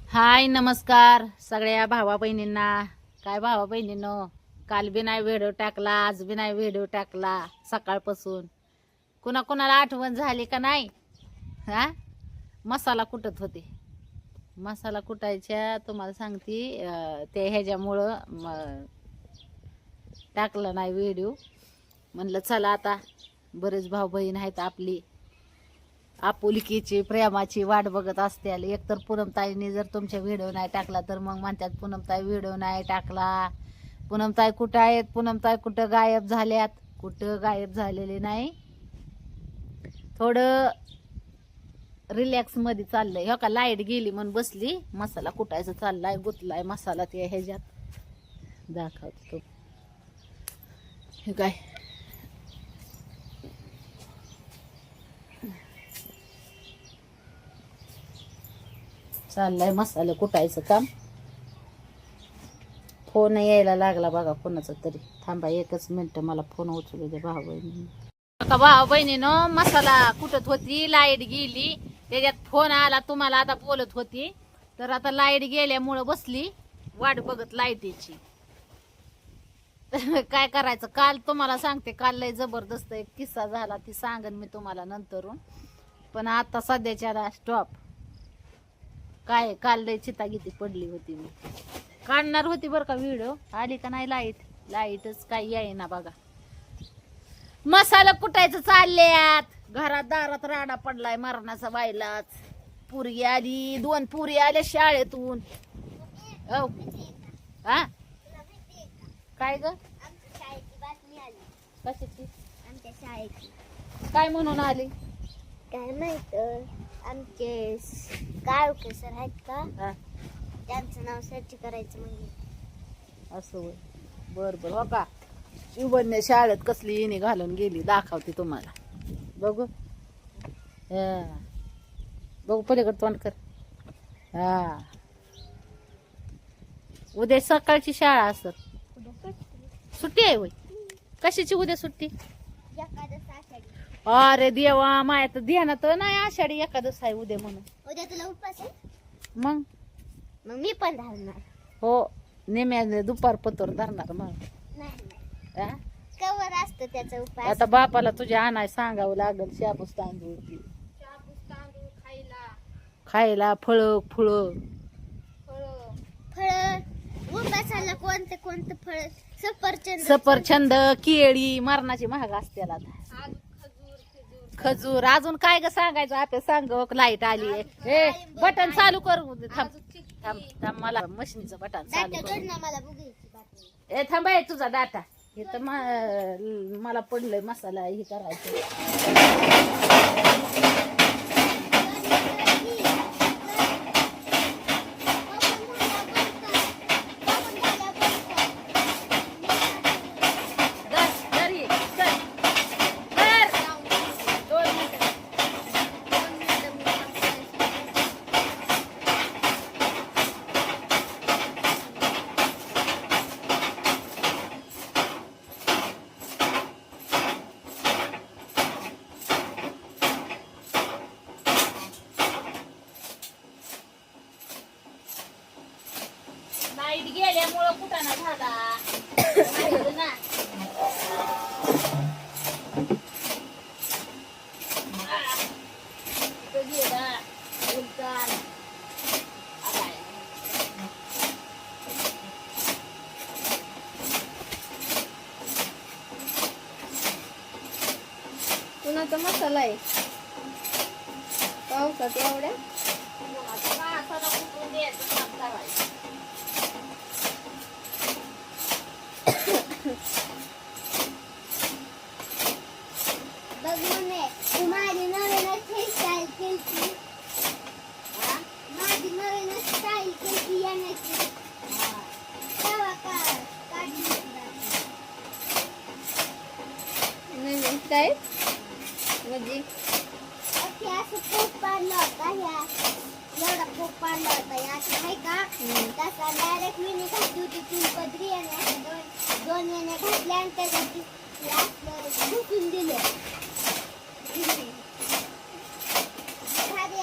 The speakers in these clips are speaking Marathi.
हाय नमस्कार सगळ्या भावा बहिणींना. काय भावा बहिणींनो, काल बी नाही व्हिडिओ टाकला, आज बी नाही व्हिडिओ टाकला. सकाळपासून कुणाला आठवण झाली का नाही? हा, मसाला कुटत होते. मसाला कुटायच्या तुम्हाला सांगते, ते ह्याच्यामुळं टाकला नाही व्हिडिओ. म्हणलं चला आता बरेच भाऊ बहीण आहेत आपली, आपुलकीची प्रेमाची वाट बघत असते. एक तर पूनमताईने जर तुमच्या व्हिडिओ नाही टाकला तर मग म्हणतात पूनमताई व्हिडिओ नाही टाकला. पूनमताई कुठं आहेत, पूनमताई कुठं गायब झाल्यात. कुठं गायब झालेले नाही, थोडं रिलॅक्स मध्ये चाललंय. हो का, लाईट गेली म्हणून बसली, मसाला कुटायचा चाललाय, गुतलाय मसाला ते ह्याच्यात दाखवतो. हे काय चाललंय, मसाले कुटायचं काम. फोन यायला लागला बघा कोणाचा तरी. थांबा एकच मिनिट, मला फोन उचलू दे भाऊ बहिणी. भाऊ बहिणीनं मसाला कुटत होती, लाईट गेली, त्याच्यात फोन आला. तुम्हाला आता बोलत होती तर आता लाईट गेल्यामुळं बसली वाट बघत लाईटीची. काय करायचं. काल तुम्हाला सांगते, काल लय जबरदस्त एक किस्सा झाला, ती सांगन मी तुम्हाला नंतरून. पण आता सध्याच्या स्टॉप. काय काल लय चितागिती पडली होती. मी काढणार होती बरं का व्हिडिओ, आली का नाही लाईट. लाईटच काही येईना बघा. मसाला कुटायचं चालल्यात, घरात दारात राडा पडलाय मरणाचा व्हायलाच. पुरगी आली, 2 पुरी आल्या शाळेतून. हो हा, काय ग कशाची? आमच्या शाळेची. काय म्हणून आली? काय माहित, आमचे गावके सर आहेत का, त्यांचं नाव सर्च करायचं म्हणजे. असं होय, बर बर. हो का, शिवबन्या शाळेत कसली येणे घालून गेली, दाखवते तुम्हाला. बघू बघू, पलीकडे तोंड कर. हा, उद्या सकाळची शाळा असत. सुट्टी आहे होय? कशाची उद्या सुट्टी? अरे देवा, माया तर ध्यानात नाही आषाढी एकादश आहे उद्या म्हणून. उद्या तुला उपवास आहे? मग मी पण धरणार. हो, नेम्या दुपार पतोर धरणार. मग नाही, कवर असतं त्याचा उपवास. आता बापाला तुझ्या आणाय सांगावं लागल शाबूस तांदूळ खायला, फळ फुळ. फळ उपवासाला कोणते कोणते फळ? सफरचंद, केळी, मरणाची महाग असते. खजूर, अजून काय ग सांगायचं आता? सांग. लाईट आली. हे बटन चालू कर. थांब थांब थांब, मला मशीनचं बटन चालू कर. ए थांब, तुझा डाटा हे तर मला पडलंय मसाला हे करायचं. लाईट गेल्यामुळं कुटाणा झाला ना. कुणाचा मसाला आहे पावसात एवढ्या? बघ म्हणे, तू माझी नवीनच हेअरस्टाईल केली. माझी नवीनच स्टाईल केली येण्याची. तेव्हा का नवीन स्टाईल म्हणजे असं पोट पाडलं होता. एवढा पोट पाडला होता याचा आहे का, तसा डायरेक्ट मी घातली होती 3 पदरी आणि असं दोन वेण्या घातल्या आणि त्याच्यात झुकून दिले. भारी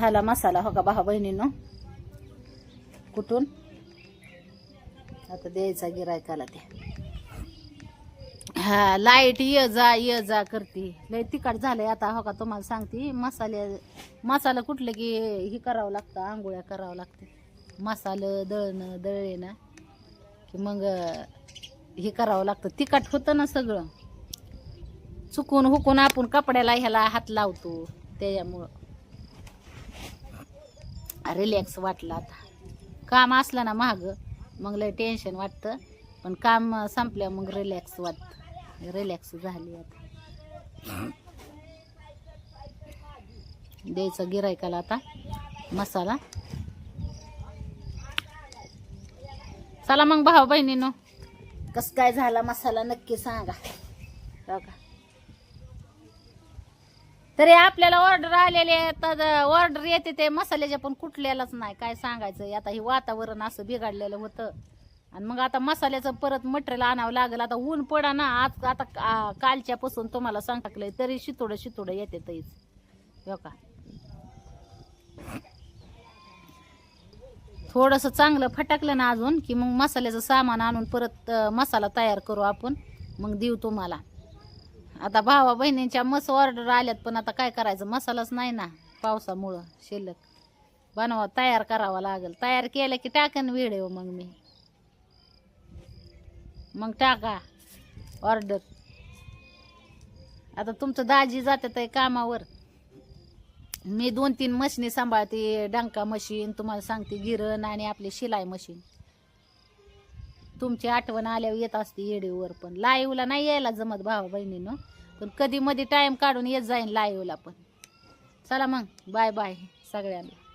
झाला मसाला हो का भावा बहिणीनो कुठून आता द्यायचा गिरायकाला ते. हा लाईट ये जा करते लय तिखट झालंय आता हो का. तुम्हाला सांगते मसाला कुठलं की हे करावं लागतं, आंघोळ्या करावं लागते. मसाला दळले ना की मग हे करावं लागतं. तिखट होतं ना सगळं, चुकून हुकून आपण कपड्याला ह्याला हात लावतो त्याच्यामुळं रिलॅक्स वाटलं. आता काम असलं ना महाग मग लय टेन्शन वाटतं, पण काम संपल्या मग रिलॅक्स वाटतं. रिलॅक्स झाली आता. द्यायचं गिरायकाला आता मसाला. चला मग भाऊ बहिणीनो कसं काय झाला मसाला नक्की सांगा हो का. तरी आपल्याला ऑर्डर आलेले तर ऑर्डर येते ते मसाल्याच्या, पण कुठल्यालाच नाही. काय सांगायचं आता, हे वातावरण असं बिघडलेलं होतं आणि मग आता मसाल्याचं परत मटेरियल आणावं लागेल. आता ऊन पडा ना आज, आता कालच्यापासून तुम्हाला सांगितलंय तरी शितोडं येते तरीच हो का. थोडंसं चांगलं फटाकलं ना अजून की मग मसाल्याचं सामान आणून परत मसाला तयार करू आपण, मग देऊ तुम्हाला. आता भावा बहिणींच्या मस्त ऑर्डर आल्यात, पण आता काय करायचं मसालाच नाही ना पावसामुळं शिल्लक. बनवा तयार करावा लागेल. तयार केलं की टाकन व्हिडिओ मग टाका ऑर्डर. आता तुमचं दाजी जातात आहे कामावर, मी 2-3 मशिनी सांभाळते. डंका मशीन तुम्हाला सांगते, गिरण आणि आपली शिलाई मशीन. तुमची आठवण आल्यावर येत असते येडीवर, पण लाईव्हला नाही यायला जमत भावा बहिणीनं, पण कधी मध्ये टाइम काढून येत जाईन लाईव्हला पण. चला मग बाय बाय सगळ्यांना.